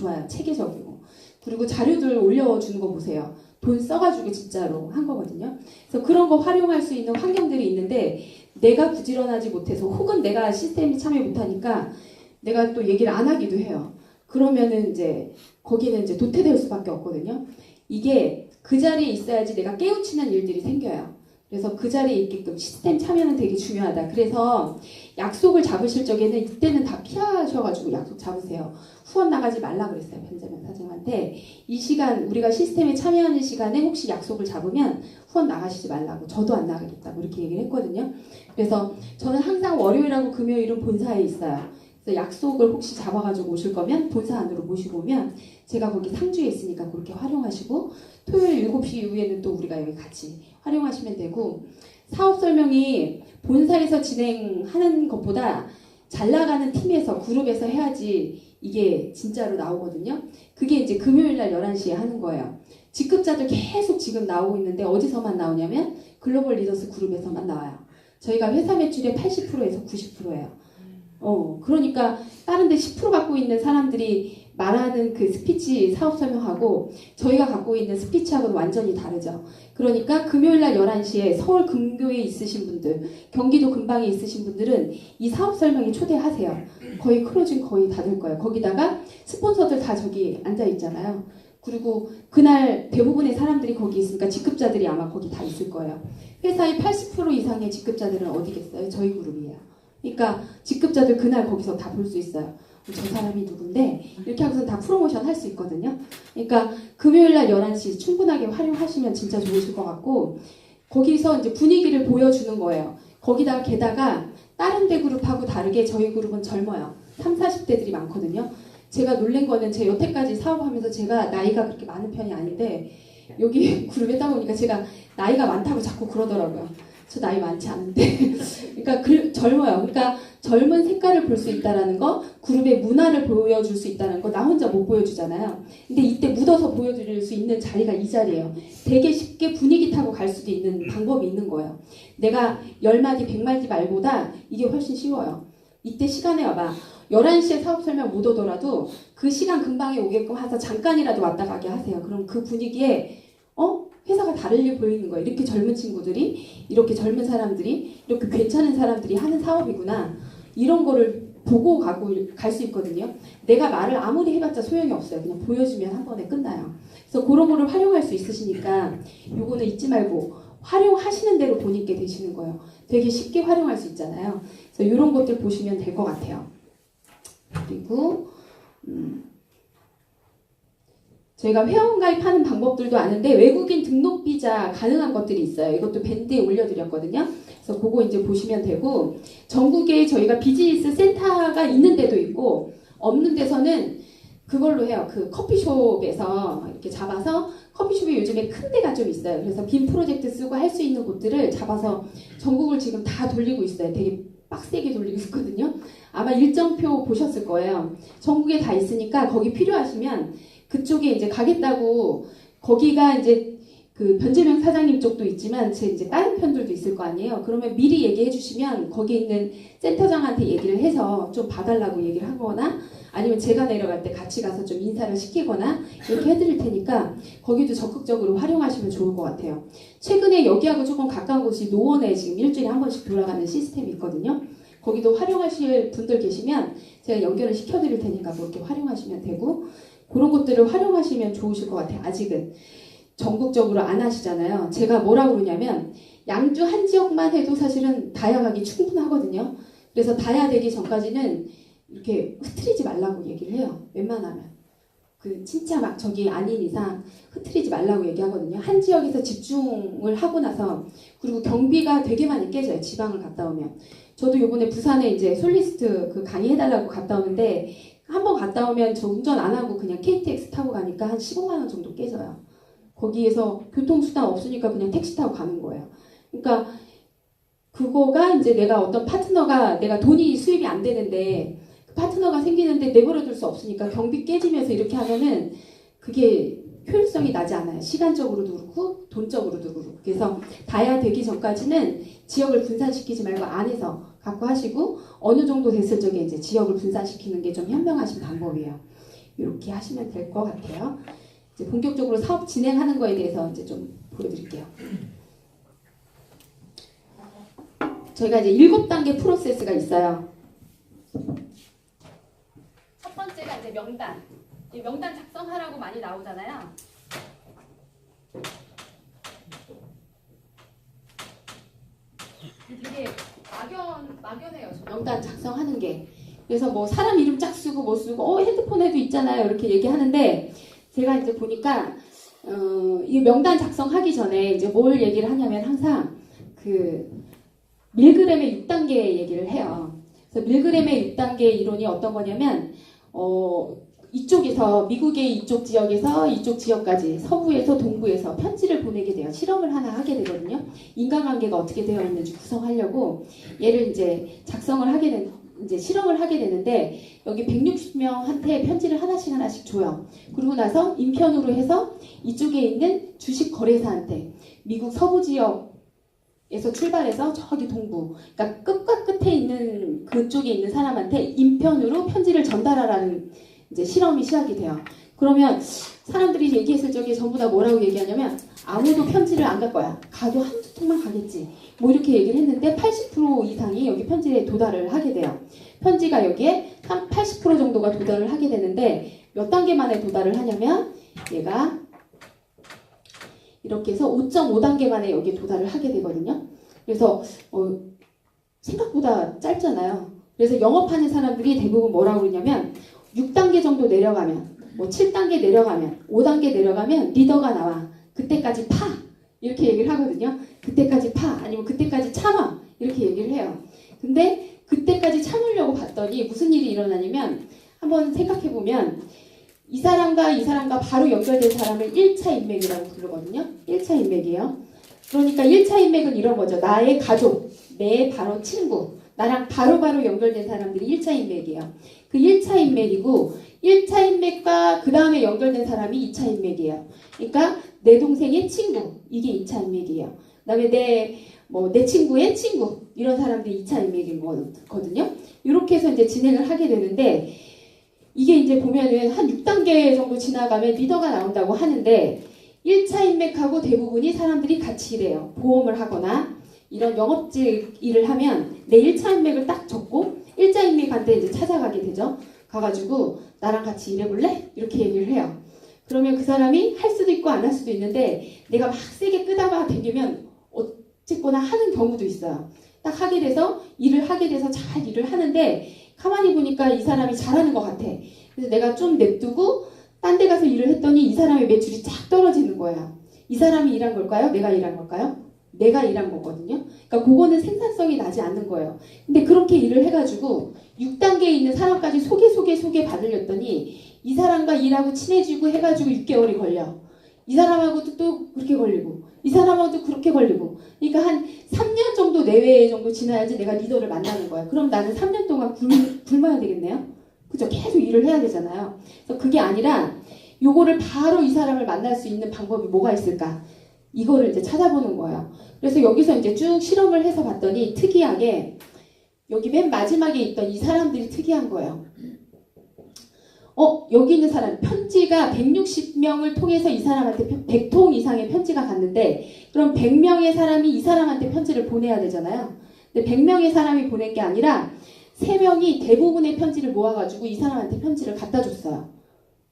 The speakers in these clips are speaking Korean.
좋아요. 체계적이고. 그리고 자료들 올려주는 거 보세요. 돈 써가지고 진짜로 한 거거든요. 그래서 그런 거 활용할 수 있는 환경들이 있는데 내가 부지런하지 못해서 혹은 내가 시스템에 참여 못하니까 내가 또 얘기를 안 하기도 해요. 그러면은 이제 거기는 이제 도태될 수밖에 없거든요. 이게 그 자리에 있어야지 내가 깨우치는 일들이 생겨요. 그래서 그 자리에 있게끔 시스템 참여는 되게 중요하다. 그래서 약속을 잡으실 적에는 이때는 다 피하셔가지고 약속 잡으세요. 후원 나가지 말라 그랬어요. 변재명 사장한테. 이 시간 우리가 시스템에 참여하는 시간에 혹시 약속을 잡으면 후원 나가시지 말라고. 저도 안 나가겠다고 이렇게 얘기를 했거든요. 그래서 저는 항상 월요일하고 금요일은 본사에 있어요. 그래서 약속을 혹시 잡아가지고 오실 거면 본사 안으로 모시고 오면 제가 거기 상주에 있으니까 그렇게 활용하시고 토요일 7시 이후에는 또 우리가 여기 같이 활용하시면 되고 사업 설명이 본사에서 진행하는 것보다 잘 나가는 팀에서 그룹에서 해야지 이게 진짜로 나오거든요. 그게 이제 금요일날 11시에 하는 거예요. 직급자들 계속 지금 나오고 있는데 어디서만 나오냐면 글로벌 리더스 그룹에서만 나와요. 저희가 회사 매출의 80%에서 90%예요. 그러니까 다른 데 10% 갖고 있는 사람들이 말하는 그 스피치 사업 설명하고 저희가 갖고 있는 스피치하고는 완전히 다르죠. 그러니까 금요일날 11시에 서울 근교에 있으신 분들, 경기도 근방에 있으신 분들은 이 사업 설명에 초대하세요. 거의 클로징 거의 다 될 거예요. 거기다가 스폰서들 다 저기 앉아 있잖아요. 그리고 그날 대부분의 사람들이 거기 있으니까 직급자들이 아마 거기 다 있을 거예요. 회사의 80% 이상의 직급자들은 어디겠어요? 저희 그룹이에요. 그러니까 직급자들 그날 거기서 다 볼 수 있어요. 저 사람이 누군데 이렇게 하고서 다 프로모션 할 수 있거든요. 그러니까 금요일날 11시 충분하게 활용하시면 진짜 좋으실 것 같고 거기서 이제 분위기를 보여주는 거예요. 거기다가 게다가 다른 데 그룹하고 다르게 저희 그룹은 젊어요. 30, 40대들이 많거든요. 제가 놀란 거는 제 여태까지 사업하면서 제가 나이가 그렇게 많은 편이 아닌데 여기 그룹에 딱 오니까 제가 나이가 많다고 자꾸 그러더라고요. 저 나이 많지 않은데 그러니까 젊어요. 그러니까 젊은 색깔을 볼 수 있다는 거, 그룹의 문화를 보여줄 수 있다는 거 나 혼자 못 보여주잖아요. 근데 이때 묻어서 보여드릴 수 있는 자리가 이 자리예요. 되게 쉽게 분위기 타고 갈 수도 있는 방법이 있는 거예요. 내가 10마디 100마디 말보다 이게 훨씬 쉬워요. 이때 시간에 와봐. 11시에 사업 설명 못 오더라도 그 시간 금방에 오게끔 해서 잠깐이라도 왔다 가게 하세요. 그럼 그 분위기에 회사가 다르게 보이는 거예요. 이렇게 젊은 친구들이, 이렇게 젊은 사람들이, 이렇게 괜찮은 사람들이 하는 사업이구나. 이런 거를 보고 가고 갈 수 있거든요. 내가 말을 아무리 해봤자 소용이 없어요. 그냥 보여주면 한 번에 끝나요. 그래서 그런 거를 활용할 수 있으시니까 요거는 잊지 말고 활용하시는 대로 돈 있게 되시는 거예요. 되게 쉽게 활용할 수 있잖아요. 그래서 이런 것들 보시면 될 것 같아요. 그리고 저희가 회원가입하는 방법들도 아는데 외국인 등록 비자 가능한 것들이 있어요. 이것도 밴드에 올려드렸거든요. 그래서 그거 이제 보시면 되고 전국에 저희가 비즈니스 센터가 있는 데도 있고 없는 데서는 그걸로 해요. 그 커피숍에서 이렇게 잡아서 커피숍이 요즘에 큰 데가 좀 있어요. 그래서 빔 프로젝트 쓰고 할 수 있는 곳들을 잡아서 전국을 지금 다 돌리고 있어요. 되게 빡세게 돌리고 있거든요. 아마 일정표 보셨을 거예요. 전국에 다 있으니까 거기 필요하시면 그쪽에 이제 가겠다고 거기가 이제 그 변재명 사장님 쪽도 있지만 제 이제 다른 편들도 있을 거 아니에요. 그러면 미리 얘기해 주시면 거기 있는 센터장한테 얘기를 해서 좀 봐달라고 얘기를 하거나 아니면 제가 내려갈 때 같이 가서 좀 인사를 시키거나 이렇게 해드릴 테니까 거기도 적극적으로 활용하시면 좋을 것 같아요. 최근에 여기하고 조금 가까운 곳이 노원에 지금 일주일에 한 번씩 돌아가는 시스템이 있거든요. 거기도 활용하실 분들 계시면 제가 연결을 시켜드릴 테니까 그렇게 활용하시면 되고 그런 것들을 활용하시면 좋으실 것 같아요. 아직은 전국적으로 안 하시잖아요. 제가 뭐라고 그러냐면 양주 한 지역만 해도 사실은 다야가기 충분하거든요. 그래서 다야 되기 전까지는 이렇게 흐트리지 말라고 얘기를 해요. 웬만하면. 그 진짜 막 저기 아닌 이상 흐트리지 말라고 얘기하거든요. 한 지역에서 집중을 하고 나서 그리고 경비가 되게 많이 깨져요. 지방을 갔다 오면. 저도 요번에 부산에 이제 솔리스트 그 강의해달라고 갔다 오는데 한번 갔다 오면 저 운전 안 하고 그냥 KTX 타고 가니까 한 15만 원 정도 깨져요. 거기에서 교통수단 없으니까 그냥 택시 타고 가는 거예요. 그러니까 그거가 이제 내가 어떤 파트너가 내가 돈이 수입이 안 되는데 그 파트너가 생기는데 내버려둘 수 없으니까 경비 깨지면서 이렇게 하면은 그게 효율성이 나지 않아요. 시간적으로도 그렇고 돈적으로도 그렇고. 그래서 다야 되기 전까지는 지역을 분산시키지 말고 안에서 갖고 하시고 어느 정도 됐을 적에 이제 지역을 분산시키는 게 좀 현명하신 방법이에요. 이렇게 하시면 될 것 같아요. 이제 본격적으로 사업 진행하는 거에 대해서 이제 좀 보여드릴게요. 저희가 이제 7단계 프로세스가 있어요. 첫 번째가 이제 명단. 이 명단 작성하라고 많이 나오잖아요. 이게 막연해요. 명단 작성하는 게. 그래서 뭐 사람 이름 짝 쓰고 뭐 쓰고 핸드폰에도 있잖아요. 이렇게 얘기하는데 제가 이제 보니까 이 명단 작성하기 전에 이제 뭘 얘기를 하냐면 항상 그 밀그램의 6단계 얘기를 해요. 그래서 밀그램의 6단계 이론이 어떤 거냐면 이쪽에서 미국의 이쪽 지역에서 이쪽 지역까지 서부에서 동부에서 편지를 보내게 돼요. 실험을 하나 하게 되거든요. 인간관계가 어떻게 되어 있는지 구성하려고 얘를 이제 이제 실험을 하게 되는데 여기 160명한테 편지를 하나씩 줘요. 그러고 나서 인편으로 해서 이쪽에 있는 주식 거래사한테 미국 서부 지역에서 출발해서 저기 동부, 그러니까 끝과 끝에 있는 그쪽에 있는 사람한테 인편으로 편지를 전달하라는 이제 실험이 시작이 돼요. 그러면 사람들이 얘기했을 적에 전부 다 뭐라고 얘기하냐면 아무도 편지를 안 갈 거야. 가도 한두 통만 가겠지. 뭐 이렇게 얘기를 했는데 80% 이상이 여기 편지에 도달을 하게 돼요. 편지가 여기에 한 80% 정도가 도달을 하게 되는데 몇 단계 만에 도달을 하냐면 얘가 이렇게 해서 5.5단계 만에 여기에 도달을 하게 되거든요. 그래서 생각보다 짧잖아요. 그래서 영업하는 사람들이 대부분 뭐라고 그러냐면 6단계 정도 내려가면 뭐 7단계 내려가면 5단계 내려가면 리더가 나와. 그때까지 파 이렇게 얘기를 하거든요. 그때까지 파 아니면 그때까지 참아 이렇게 얘기를 해요. 근데 그때까지 참으려고 봤더니 무슨 일이 일어나냐면 한번 생각해보면 이 사람과 바로 연결된 사람을 1차 인맥이라고 부르거든요. 1차 인맥이에요. 그러니까 1차 인맥은 이런 거죠. 나의 가족, 내 바로 친구, 나랑 바로바로 연결된 사람들이 1차 인맥이에요. 그 1차 인맥이고 1차 인맥과 그 다음에 연결된 사람이 2차 인맥이에요. 그러니까 내 동생의 친구, 이게 2차 인맥이에요. 그 다음에 내 친구의 친구, 이런 사람들이 2차 인맥인 거거든요. 이렇게 해서 이제 진행을 하게 되는데 이게 이제 보면은 한 6단계 정도 지나가면 리더가 나온다고 하는데 1차 인맥하고 대부분이 사람들이 같이 일해요. 보험을 하거나 이런 영업직 일을 하면 내 1차 인맥을 딱 적고 1차 인맥한테 이제 찾아가게 되죠. 가가지고 나랑 같이 일해볼래? 이렇게 얘기를 해요. 그러면 그 사람이 할 수도 있고 안 할 수도 있는데 내가 막 세게 끄다가 되면 어쨌거나 하는 경우도 있어요. 딱 하게 돼서 일을 하게 돼서 잘 일을 하는데 가만히 보니까 이 사람이 잘하는 것 같아. 그래서 내가 좀 냅두고 딴 데 가서 일을 했더니 이 사람의 매출이 쫙 떨어지는 거야. 이 사람이 일한 걸까요? 내가 일한 걸까요? 내가 일한 거거든요. 그러니까 그거는 생산성이 나지 않는 거예요. 근데 그렇게 일을 해가지고 6단계에 있는 사람까지 소개 받으렸더니 이 사람과 일하고 친해지고 해가지고 6개월이 걸려. 이 사람하고도 또 그렇게 걸리고 이 사람하고도 그렇게 걸리고 그러니까 한 3년 정도 내외 정도 지나야지 내가 리더를 만나는 거야. 그럼 나는 3년 동안 굶어야 되겠네요. 그죠? 계속 일을 해야 되잖아요. 그래서 그게 아니라 요거를 바로 이 사람을 만날 수 있는 방법이 뭐가 있을까? 이거를 이제 찾아보는 거예요. 그래서 여기서 이제 쭉 실험을 해서 봤더니 특이하게 여기 맨 마지막에 있던 이 사람들이 특이한 거예요. 여기 있는 사람 편지가 160명을 통해서 이 사람한테 100통 이상의 편지가 갔는데 그럼 100명의 사람이 이 사람한테 편지를 보내야 되잖아요. 근데 100명의 사람이 보낸 게 아니라 3명이 대부분의 편지를 모아가지고 이 사람한테 편지를 갖다 줬어요.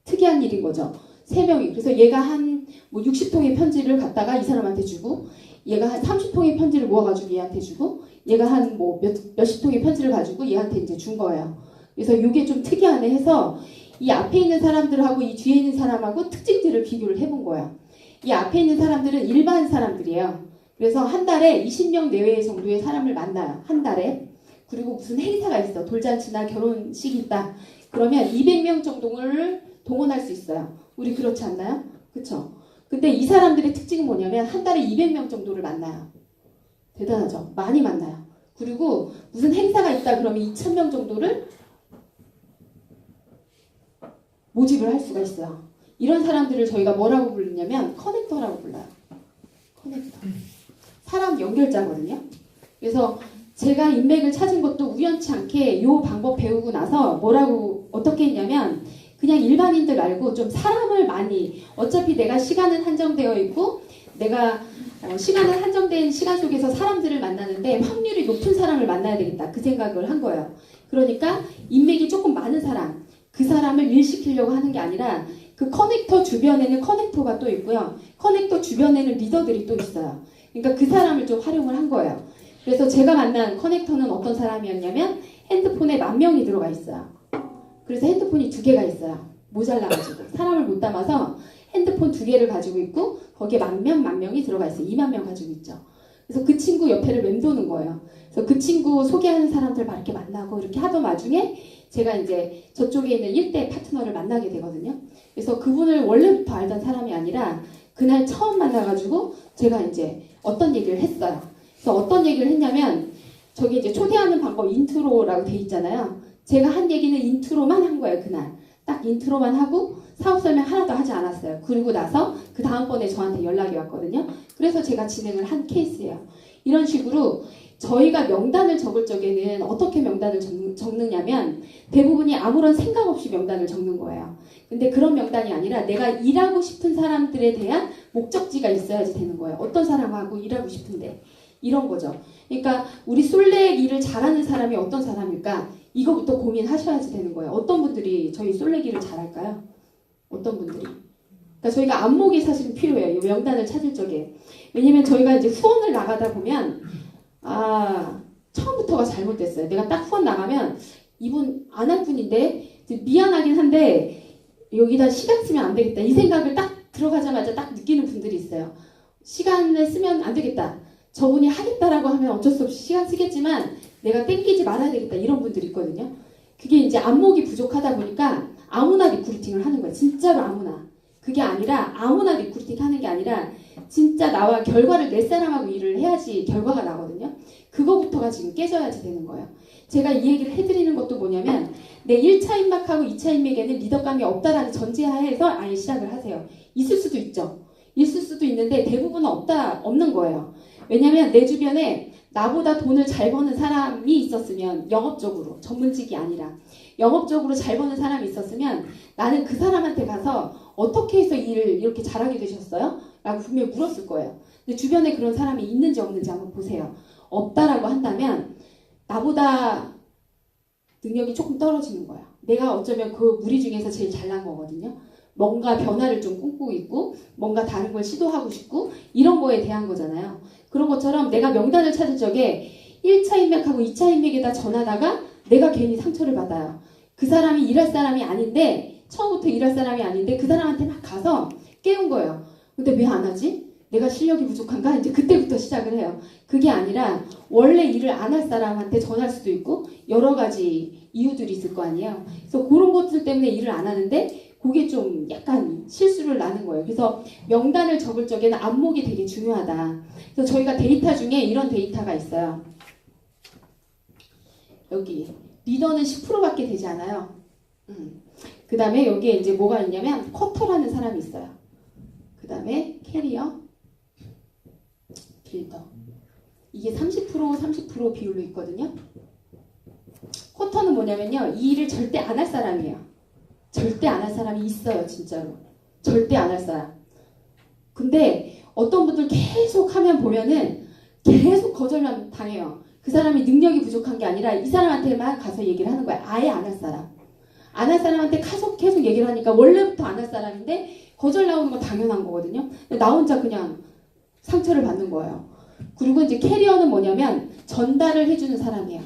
특이한 일인 거죠. 3명이. 그래서 얘가 한 뭐 60통의 편지를 갖다가 이 사람한테 주고 얘가 한 30통의 편지를 모아가지고 얘한테 주고 얘가 한 뭐 몇십 통의 편지를 가지고 얘한테 이제 준 거예요. 그래서 이게 좀 특이하네 해서 이 앞에 있는 사람들하고 이 뒤에 있는 사람하고 특징들을 비교를 해본 거예요. 이 앞에 있는 사람들은 일반 사람들이에요. 그래서 한 달에 20명 내외 정도의 사람을 만나요. 한 달에. 그리고 무슨 행사가 있어. 돌잔치나 결혼식이 있다. 그러면 200명 정도를 동원할 수 있어요. 우리 그렇지 않나요? 그쵸? 근데 이 사람들의 특징은 뭐냐면 한 달에 200명 정도를 만나요. 대단하죠? 많이 만나요. 그리고 무슨 행사가 있다 그러면 2,000명 정도를 모집을 할 수가 있어요. 이런 사람들을 저희가 뭐라고 부르냐면 커넥터라고 불러요. 커넥터. 사람 연결자거든요. 그래서 제가 인맥을 찾은 것도 우연치 않게 이 방법 배우고 나서 어떻게 했냐면 그냥 일반인들 말고 좀 사람을 많이, 어차피 내가 시간은 한정되어 있고 내가 시간은 한정된 시간 속에서 사람들을 만나는데 확률이 높은 사람을 만나야 되겠다, 그 생각을 한 거예요. 그러니까 인맥이 조금 많은 사람, 그 사람을 일시키려고 하는 게 아니라 그 커넥터 주변에는 커넥터가 또 있고요. 커넥터 주변에는 리더들이 또 있어요. 그러니까 그 사람을 좀 활용을 한 거예요. 그래서 제가 만난 커넥터는 어떤 사람이었냐면 핸드폰에 10,000명이 들어가 있어요. 그래서 핸드폰이 2개가 있어요. 모자라가지고 사람을 못 담아서 핸드폰 2개를 가지고 있고 거기에 10,000명이 들어가 있어요. 20,000명 가지고 있죠. 그래서 그 친구 옆에를 맴도는 거예요. 그래서 그 친구 소개하는 사람들 막 이렇게 만나고 이렇게 하던 와중에 제가 이제 저쪽에 있는 1대 파트너를 만나게 되거든요. 그래서 그분을 원래부터 알던 사람이 아니라 그날 처음 만나가지고 제가 이제 어떤 얘기를 했어요. 그래서 어떤 얘기를 했냐면 저기 이제 초대하는 방법 인트로라고 돼 있잖아요. 제가 한 얘기는 인트로만 한 거예요. 그날 딱 인트로만 하고 사업 설명 하나도 하지 않았어요. 그리고 나서 그 다음번에 저한테 연락이 왔거든요. 그래서 제가 진행을 한 케이스예요. 이런 식으로 저희가 명단을 적을 적에는 어떻게 명단을 적느냐면 대부분이 아무런 생각 없이 명단을 적는 거예요. 근데 그런 명단이 아니라 내가 일하고 싶은 사람들에 대한 목적지가 있어야지 되는 거예요. 어떤 사람하고 일하고 싶은데 이런 거죠. 그러니까 우리 솔렉 일을 잘하는 사람이 어떤 사람일까? 이거부터 고민하셔야지 되는 거예요. 어떤 분들이 저희 솔렉 일을 잘할까요? 어떤 분들이? 그러니까 저희가 안목이 사실 필요해요. 이 명단을 찾을 적에. 왜냐면 저희가 이제 후원을 나가다 보면 처음부터가 잘못됐어요. 내가 딱 후원 나가면 이분 안 할 분인데 미안하긴 한데 여기다 시간 쓰면 안 되겠다. 이 생각을 딱 들어가자마자 딱 느끼는 분들이 있어요. 시간을 쓰면 안 되겠다. 저분이 하겠다라고 하면 어쩔 수 없이 시간 쓰겠지만 내가 땡기지 말아야 되겠다. 이런 분들이 있거든요. 그게 이제 안목이 부족하다 보니까 아무나 리크루팅을 하는 거예요. 진짜로 아무나. 그게 아니라 아무나 리크루팅 하는 게 아니라 진짜 나와 결과를 낼 사람하고 일을 해야지 결과가 나거든요. 그거부터가 지금 깨져야지 되는 거예요. 제가 이 얘기를 해드리는 것도 뭐냐면 내 1차 인맥하고 2차 인맥에는 리더감이 없다라는 전제하에서 아예 시작을 하세요. 있을 수도 있죠. 있을 수도 있는데 대부분은 없는 거예요. 왜냐면 내 주변에 나보다 돈을 잘 버는 사람이 있었으면 영업적으로, 전문직이 아니라 영업적으로 잘 버는 사람이 있었으면 나는 그 사람한테 가서 어떻게 해서 일을 이렇게 잘하게 되셨어요? 라고 분명히 물었을 거예요. 근데 주변에 그런 사람이 있는지 없는지 한번 보세요. 없다라고 한다면 나보다 능력이 조금 떨어지는 거야. 내가 어쩌면 그 무리 중에서 제일 잘난 거거든요. 뭔가 변화를 좀 꿈꾸고 있고 뭔가 다른 걸 시도하고 싶고 이런 거에 대한 거잖아요. 그런 것처럼 내가 명단을 찾을 적에 1차 인맥하고 2차 인맥에다 전하다가 내가 괜히 상처를 받아요. 그 사람이 일할 사람이 아닌데 처음부터 일할 사람이 아닌데 그 사람한테 막 가서 깨운 거예요. 근데 왜 안 하지? 내가 실력이 부족한가? 이제 그때부터 시작을 해요. 그게 아니라 원래 일을 안 할 사람한테 전할 수도 있고 여러 가지 이유들이 있을 거 아니에요. 그래서 그런 것들 때문에 일을 안 하는데 그게 좀 약간 실수를 나는 거예요. 그래서 명단을 적을 적에는 안목이 되게 중요하다. 그래서 저희가 데이터 중에 이런 데이터가 있어요. 여기 리더는 10%밖에 되지 않아요. 그 다음에 여기에 이제 뭐가 있냐면 쿼터라는 사람이 있어요. 그 다음에 캐리어, 빌더. 이게 30% 비율로 있거든요. 쿼터는 뭐냐면요. 이 일을 절대 안 할 사람이에요. 절대 안 할 사람이 있어요. 진짜로. 절대 안 할 사람. 근데 어떤 분들 계속 하면 보면은 계속 거절만 당해요. 그 사람이 능력이 부족한 게 아니라 이 사람한테만 가서 얘기를 하는 거야. 아예 안 할 사람. 안 할 사람한테 계속 얘기를 하니까 원래부터 안 할 사람인데 거절 나오는 건 당연한 거거든요. 근데 나 혼자 그냥 상처를 받는 거예요. 그리고 이제 캐리어는 뭐냐면 전달을 해주는 사람이에요.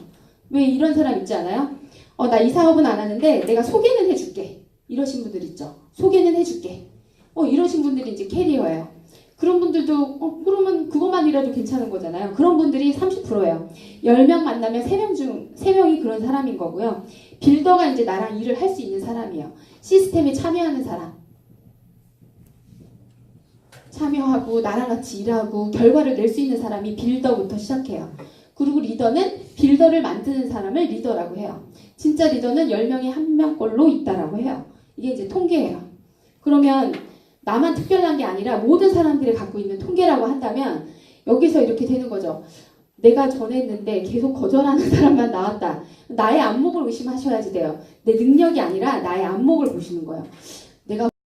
왜 이런 사람 있지 않아요? 나 이 사업은 안 하는데 내가 소개는 해줄게. 이러신 분들 있죠. 소개는 해줄게. 이러신 분들이 이제 캐리어예요. 그런 분들도 그러면 그것만이라도 괜찮은 거잖아요. 그런 분들이 30%예요. 10명 만나면 3명 중 3명이 그런 사람인 거고요. 빌더가 이제 나랑 일을 할 수 있는 사람이에요. 시스템에 참여하는 사람. 참여하고 나랑 같이 일하고 결과를 낼 수 있는 사람이 빌더부터 시작해요. 그리고 리더는 빌더를 만드는 사람을 리더라고 해요. 진짜 리더는 10명에 1명꼴로 있다라고 해요. 이게 이제 통계예요. 그러면 나만 특별한 게 아니라 모든 사람들이 갖고 있는 통계라고 한다면 여기서 이렇게 되는 거죠. 내가 전했는데 계속 거절하는 사람만 나왔다. 나의 안목을 의심하셔야지 돼요. 내 능력이 아니라 나의 안목을 보시는 거예요.